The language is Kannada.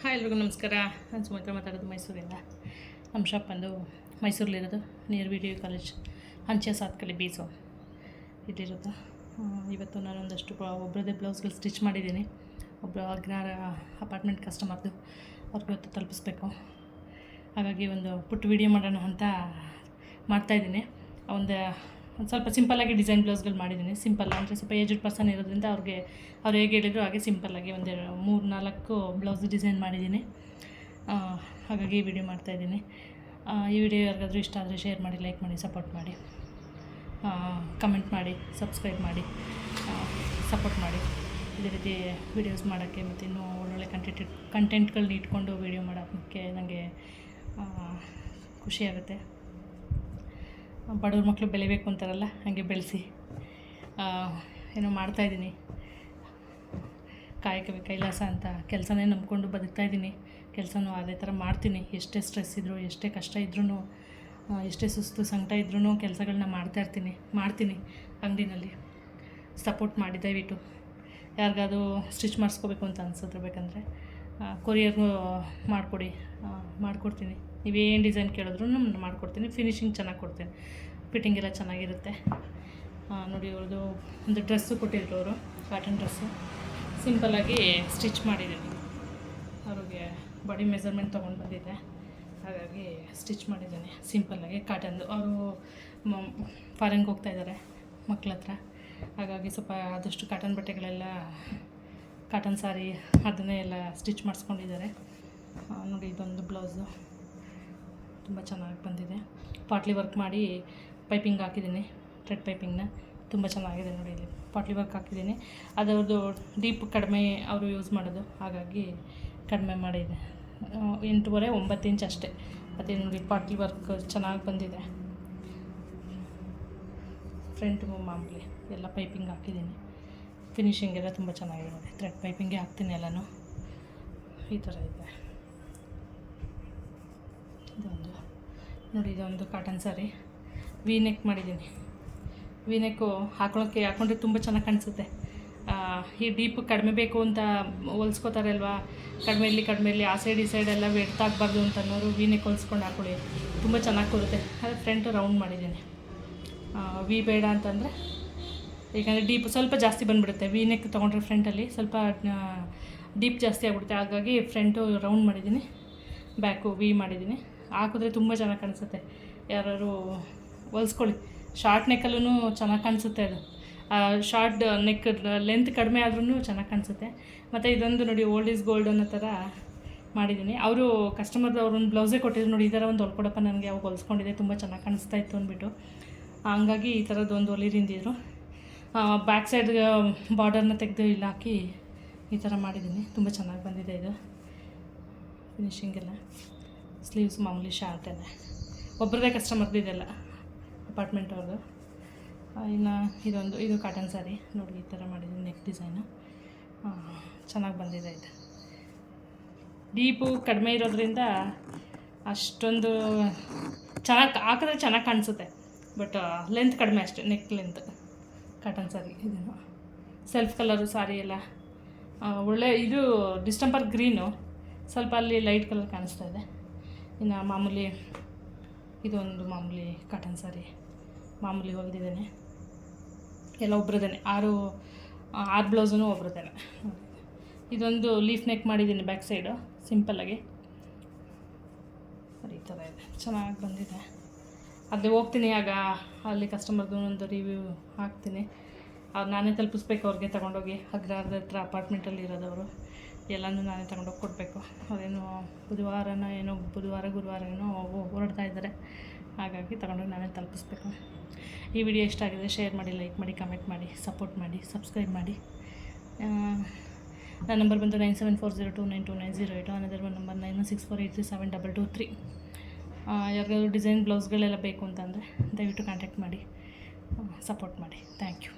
ಹಾಯ್ ಎಲ್ರಿಗೂ ನಮಸ್ಕಾರ. ನಾನು ಸುಮಿತ್ರ ಮಾತಾಡೋದು ಮೈಸೂರಿಂದ. ನಮ್ಮ ಶಾಪ್ ಬಂದು ಮೈಸೂರಲ್ಲಿರೋದು near V D U college ಅಂಚೆ ಸಾತ್ಕಳಿ ಬೀಸು ಇಲ್ಲಿರೋದು. ಇವತ್ತು ನಾನೊಂದಷ್ಟು ಒಬ್ಬರದೇ ಬ್ಲೌಸ್ಗಳು ಸ್ಟಿಚ್ ಮಾಡಿದ್ದೀನಿ. ಒಬ್ಬರು ಅಗ್ನಾರ ಅಪಾರ್ಟ್ಮೆಂಟ್ ಕಸ್ಟಮರ್ದು ಅವ್ರಿಗೆ ಇವತ್ತು ತಲುಪಿಸ್ಬೇಕು. ಹಾಗಾಗಿ ಒಂದು ಪುಟ್ಟ ವೀಡಿಯೋ ಮಾಡೋಣ ಅಂತ ಮಾಡ್ತಾಯಿದ್ದೀನಿ. ಒಂದು ಸ್ವಲ್ಪ ಸಿಂಪಲ್ಲಾಗಿ ಡಿಸೈನ್ ಬ್ಲೌಸ್ಗಳು ಮಾಡಿದ್ದೀನಿ. ಸಿಂಪಲ್ ಅಂದರೆ ಸ್ವಲ್ಪ ಏಜ್ಡ್ ಪರ್ಸನ್ ಇರೋದ್ರಿಂದ ಅವ್ರು ಹೇಗೆ ಹೇಳಿದ್ರು ಹಾಗೆ ಸಿಂಪಲ್ಲಾಗಿ ಒಂದು 3-4 ಬ್ಲೌಸ್ ಡಿಸೈನ್ ಮಾಡಿದ್ದೀನಿ. ಹಾಗಾಗಿ ಈ ವಿಡಿಯೋ ಮಾಡ್ತಾಯಿದ್ದೀನಿ. ಈ ವಿಡಿಯೋ ಯಾರಿಗಾದರೂ ಇಷ್ಟ ಆದರೆ ಶೇರ್ ಮಾಡಿ, ಲೈಕ್ ಮಾಡಿ, ಸಪೋರ್ಟ್ ಮಾಡಿ, ಕಮೆಂಟ್ ಮಾಡಿ, ಸಬ್ಸ್ಕ್ರೈಬ್ ಮಾಡಿ, ಸಪೋರ್ಟ್ ಮಾಡಿ. ಇದೇ ರೀತಿ ವೀಡಿಯೋಸ್ ಮಾಡೋಕ್ಕೆ ಮತ್ತು ಇನ್ನೂ ಒಳ್ಳೊಳ್ಳೆ ಕಂಟೆಂಟ್ಗಳನ್ನ ಇಟ್ಕೊಂಡು ವೀಡಿಯೋ ಮಾಡೋಕ್ಕೆ ನನಗೆ ಖುಷಿಯಾಗುತ್ತೆ. ಬಡವ್ರ ಮಕ್ಕಳು ಬೆಳಿಬೇಕು ಅಂತಾರಲ್ಲ, ಹಾಗೆ ಬೆಳೆಸಿ ಏನೋ ಮಾಡ್ತಾಯಿದ್ದೀನಿ. ಕಾಯಕವೇ ಕೈಲಾಸ ಅಂತ ಕೆಲಸನೇ ನಂಬ್ಕೊಂಡು ಬದುಕ್ತಾಯಿದ್ದೀನಿ. ಕೆಲಸನೂ ಅದೇ ಥರ ಮಾಡ್ತೀನಿ. ಎಷ್ಟೇ ಸ್ಟ್ರೆಸ್ ಇದ್ದರೂ, ಎಷ್ಟೇ ಕಷ್ಟ ಇದ್ರೂ, ಎಷ್ಟೇ ಸುಸ್ತು ಸಂಕಟ ಇದ್ರೂ ಕೆಲಸಗಳನ್ನ ಮಾಡ್ತೀನಿ ಅಂಗಡಿನಲ್ಲಿ. ಸಪೋರ್ಟ್ ಮಾಡಿ ದಯವಿಟ್ಟು. ಯಾರಿಗಾದ್ರೂ ಸ್ಟಿಚ್ ಮಾಡಿಸ್ಕೋಬೇಕು ಅಂತ ಅನ್ಸಿದ್ರೆ ಬೇಕಂದರೆ ಕೊರಿಯರ್ಗೂ ಮಾಡಿಕೊಡ್ತೀನಿ. ನೀವೇನು ಡಿಸೈನ್ ಕೇಳಿದ್ರು ನಾನು ಮಾಡಿಕೊಡ್ತೀನಿ. ಫಿನಿಶಿಂಗ್ ಚೆನ್ನಾಗಿ ಕೊಡ್ತೀನಿ. ಫಿಟ್ಟಿಂಗ್ ಎಲ್ಲ ಚೆನ್ನಾಗಿರುತ್ತೆ. ನೋಡಿ, ಅವ್ರದ್ದು ಒಂದು ಡ್ರೆಸ್ಸು ಕೊಟ್ಟಿದ್ರು ಅವರು, ಕಾಟನ್ ಡ್ರೆಸ್ಸು ಸಿಂಪಲ್ಲಾಗಿ ಸ್ಟಿಚ್ ಮಾಡಿದ್ದೀನಿ. ಅವ್ರಿಗೆ ಬಾಡಿ ಮೆಜರ್ಮೆಂಟ್ ತೊಗೊಂಡು ಬಂದಿದ್ದೆ, ಹಾಗಾಗಿ ಸ್ಟಿಚ್ ಮಾಡಿದ್ದೀನಿ ಸಿಂಪಲ್ಲಾಗಿ ಕಾಟನ್ದು. ಅವರು ಫಾರಿನ್ಗೆ ಹೋಗ್ತಾಯಿದ್ದಾರೆ ಮಕ್ಳ ಹತ್ರ, ಹಾಗಾಗಿ ಸ್ವಲ್ಪ ಆದಷ್ಟು ಕಾಟನ್ ಬಟ್ಟೆಗಳೆಲ್ಲ, ಕಾಟನ್ ಸಾರಿ ಅದನ್ನೇ ಎಲ್ಲ ಸ್ಟಿಚ್ ಮಾಡಿಸ್ಕೊಂಡಿದ್ದಾರೆ. ನೋಡಿ, ಇದೊಂದು ಬ್ಲೌಸು ತುಂಬ ಚೆನ್ನಾಗಿ ಬಂದಿದೆ. ಪಾಟ್ಲಿ ವರ್ಕ್ ಮಾಡಿ ಪೈಪಿಂಗ್ ಹಾಕಿದ್ದೀನಿ, ಥ್ರೆಡ್ ಪೈಪಿಂಗ್ನ. ತುಂಬ ಚೆನ್ನಾಗಿದೆ ನೋಡಿ. ಇಲ್ಲಿ ಪಾಟ್ಲಿ ವರ್ಕ್ ಹಾಕಿದ್ದೀನಿ. ಅದರದ್ದು ಡೀಪ್ ಕಡಿಮೆ ಅವರು ಯೂಸ್ ಮಾಡೋದು, ಹಾಗಾಗಿ ಕಡಿಮೆ ಮಾಡಿದೆ. 8.5-9 ಇಂಚ್ ಅಷ್ಟೇ. ಅದೇ ನೋಡಿ, ಪಾಟ್ಲಿ ವರ್ಕ್ ಚೆನ್ನಾಗಿ ಬಂದಿದೆ. ಫ್ರಂಟ್ ಮಾಮೂಲಿ ಎಲ್ಲ ಪೈಪಿಂಗ್ ಹಾಕಿದ್ದೀನಿ. ಫಿನಿಶಿಂಗ್ ಎಲ್ಲ ತುಂಬ ಚೆನ್ನಾಗಿದೆ ನೋಡಿ. ಥ್ರೆಡ್ ಪೈಪಿಂಗೇ ಹಾಕ್ತೀನಿ ಎಲ್ಲನೂ. ಈ ಥರ ಇದೆ. ಇದೊಂದು ನೋಡಿ, ಇದೊಂದು ಕಾಟನ್ ಸಾರಿ ವಿ ನೆಕ್ ಮಾಡಿದ್ದೀನಿ. ವಿ ನೆಕ್ಕು ಹಾಕೊಂಡ್ರೆ ತುಂಬ ಚೆನ್ನಾಗಿ ಕಾಣಿಸುತ್ತೆ. ಈ ಡೀಪ್ ಕಡಿಮೆ ಬೇಕು ಅಂತ ಹೊಲ್ಸ್ಕೋತಾರೆ ಅಲ್ವಾ, ಕಡಿಮೆ ಇಲ್ಲಿ ಆ ಸೈಡ್ ಈ ಸೈಡ್ ಎಲ್ಲ ವೆಡ್ತ್ ಆಗಬಾರ್ದು ಅಂತ ಅನ್ನೋರು ವಿ ನೆಕ್ ಹೊಲ್ಸ್ಕೊಂಡು ಹಾಕೊಳ್ಳಿ, ತುಂಬ ಚೆನ್ನಾಗಿ ಕೊಡುತ್ತೆ. ಆದರೆ ಫ್ರಂಟು ರೌಂಡ್ ಮಾಡಿದ್ದೀನಿ. ವಿ ಬೇಡ ಅಂತಂದರೆ, ಏಕೆಂದರೆ ಡೀಪ್ ಸ್ವಲ್ಪ ಜಾಸ್ತಿ ಬಂದುಬಿಡುತ್ತೆ. ವಿ ನೆಕ್ ತೊಗೊಂಡ್ರೆ ಫ್ರಂಟಲ್ಲಿ ಸ್ವಲ್ಪ ಡೀಪ್ ಜಾಸ್ತಿ ಆಗಿಬಿಡುತ್ತೆ. ಹಾಗಾಗಿ ಫ್ರಂಟು ರೌಂಡ್ ಮಾಡಿದ್ದೀನಿ, ಬ್ಯಾಕು ವಿ ಮಾಡಿದ್ದೀನಿ. ಹಾಕಿದ್ರೆ ತುಂಬ ಚೆನ್ನಾಗಿ ಕಾಣಿಸುತ್ತೆ. ಯಾರು ಹೊಲ್ಸ್ಕೊಳ್ಳಿ. ಶಾರ್ಟ್ ನೆಕ್ಕಲ್ಲೂ ಚೆನ್ನಾಗಿ ಕಾಣಿಸುತ್ತೆ. ಅದು ಶಾರ್ಟ್ ನೆಕ್ ಲೆಂತ್ ಕಡಿಮೆ ಆದ್ರೂ ಚೆನ್ನಾಗಿ ಕಾಣಿಸುತ್ತೆ. ಮತ್ತು ಇದೊಂದು ನೋಡಿ, ಓಲ್ಡ್ ಈಸ್ ಗೋಲ್ಡ್ ಅನ್ನೋ ಥರ ಮಾಡಿದ್ದೀನಿ. ಅವರು ಕಸ್ಟಮರ್ದು ಅವ್ರೊಂದು ಬ್ಲೌಸೇ ಕೊಟ್ಟಿದ್ರು ನೋಡಿ, ಈ ಥರ ಒಂದು ಹೊಲ್ಕೊಡಪ್ಪ ನನಗೆ, ಅವಾಗ ಹೊಲ್ಸ್ಕೊಂಡಿದ್ದೆ, ತುಂಬ ಚೆನ್ನಾಗಿ ಕಾಣಿಸ್ತಾ ಇತ್ತು ಅಂದ್ಬಿಟ್ಟು. ಹಂಗಾಗಿ ಈ ಥರದ್ದು ಒಂದು ಹೊಲಿರಿಂದಿದ್ರು. ಬ್ಯಾಕ್ ಸೈಡ್ ಬಾರ್ಡರ್ನ ತೆಗೆದು ಇಲ್ಲಿ ಹಾಕಿ ಈ ಥರ ಮಾಡಿದ್ದೀನಿ. ತುಂಬ ಚೆನ್ನಾಗಿ ಬಂದಿದೆ ಇದು ಫಿನಿಶಿಂಗೆಲ್ಲ. ಸ್ಲೀವ್ಸ್ ಮಾಮೂಲಿ ಶಾರ್ಟೆಲ್ಲ. ಒಬ್ಬರದೇ ಕಸ್ಟಮರ್ದು ಇದೆಲ್ಲ, ಅಪಾರ್ಟ್ಮೆಂಟ್ ಅವ್ರದ್ದು. ಇನ್ನು ಇದು ಕಾಟನ್ ಸ್ಯಾರಿ ನೋಡಿ, ಈ ಥರ ಮಾಡಿದ್ದೀನಿ. ನೆಕ್ ಡಿಸೈನು ಚೆನ್ನಾಗಿ ಬಂದಿದೆ. ಇದು ಡೀಪು ಕಡಿಮೆ ಇರೋದ್ರಿಂದ ಅಷ್ಟೊಂದು ಚೆನ್ನಾಗಿ ಹಾಕಿದ್ರೆ ಚೆನ್ನಾಗಿ ಕಾಣಿಸುತ್ತೆ. ಬಟ್ ಲೆಂತ್ ಕಡಿಮೆ ಅಷ್ಟೇ, ನೆಕ್ ಲೆಂತ್. ಕಾಟನ್ ಸ್ಯಾರಿ ಇದನ್ನು ಸೆಲ್ಫ್ ಕಲರು ಸಾರಿ ಎಲ್ಲ ಒಳ್ಳೆ. ಇದು ಡಿಸ್ಟೆಂಪರ್ ಗ್ರೀನು, ಸ್ವಲ್ಪ ಅಲ್ಲಿ ಲೈಟ್ ಕಲರ್ ಕಾಣಿಸ್ತಾ ಇದೆ. ಇನ್ನು ಮಾಮೂಲಿ ಇದೊಂದು ಮಾಮೂಲಿ ಕಾಟನ್ ಸ್ಯಾರಿ ಮಾಮೂಲಿ ಹೊಲ್ದಿದ್ದೇನೆ. ಎಲ್ಲ ಒಬ್ರದೇನೆ. 6 ಬ್ಲೌಸೂ ಒಬ್ರದೇನೆ. ಇದೊಂದು ಲೀಫ್ ನೆಕ್ ಮಾಡಿದ್ದೀನಿ ಬ್ಯಾಕ್ ಸೈಡು ಸಿಂಪಲ್ಲಾಗಿ. ಈ ಥರ ಇದೆ, ಚೆನ್ನಾಗಿ ಬಂದಿದೆ. ಅದೇ ಹೋಗ್ತೀನಿ, ಆಗ ಅಲ್ಲಿ ಕಸ್ಟಮರ್ದು ಒಂದು ರಿವ್ಯೂ ಹಾಕ್ತೀನಿ. ಅವ್ರು ನಾನೇ ತಲುಪಿಸ್ಬೇಕು ಅವ್ರಿಗೆ ತಗೊಂಡೋಗಿ. ಅಗ್ರಾರದ ಹತ್ರ ಅಪಾರ್ಟ್ಮೆಂಟಲ್ಲಿ ಇರೋದವರು, ಎಲ್ಲನೂ ನಾನೇ ತಗೊಂಡೋಗಿ ಕೊಡಬೇಕು. ಅದೇನೋ ಬುಧವಾರ ಗುರುವಾರ ಏನೋ ಹೊರಡ್ತಾ ಇದ್ದಾರೆ, ಹಾಗಾಗಿ ತಗೊಂಡೋಗಿ ನಾನೇ ತಲುಪಿಸ್ಬೇಕು. ಈ ವಿಡಿಯೋ ಇಷ್ಟ ಆಗಿದೆ ಶೇರ್ ಮಾಡಿ, ಲೈಕ್ ಮಾಡಿ, ಕಮೆಂಟ್ ಮಾಡಿ, ಸಪೋರ್ಟ್ ಮಾಡಿ, ಸಬ್ಸ್ಕ್ರೈಬ್ ಮಾಡಿ. ನನ್ನ ನಂಬರ್ ಬಂದು 9740292908. Another one number 9164837223. ಯಾರಿಗಾದ್ರೂ ಡಿಸೈನ್ ಬ್ಲೌಸ್ಗಳೆಲ್ಲ ಬೇಕು ಅಂತಂದರೆ ದಯವಿಟ್ಟು ಕಾಂಟ್ಯಾಕ್ಟ್ ಮಾಡಿ, ಸಪೋರ್ಟ್ ಮಾಡಿ. Thank you.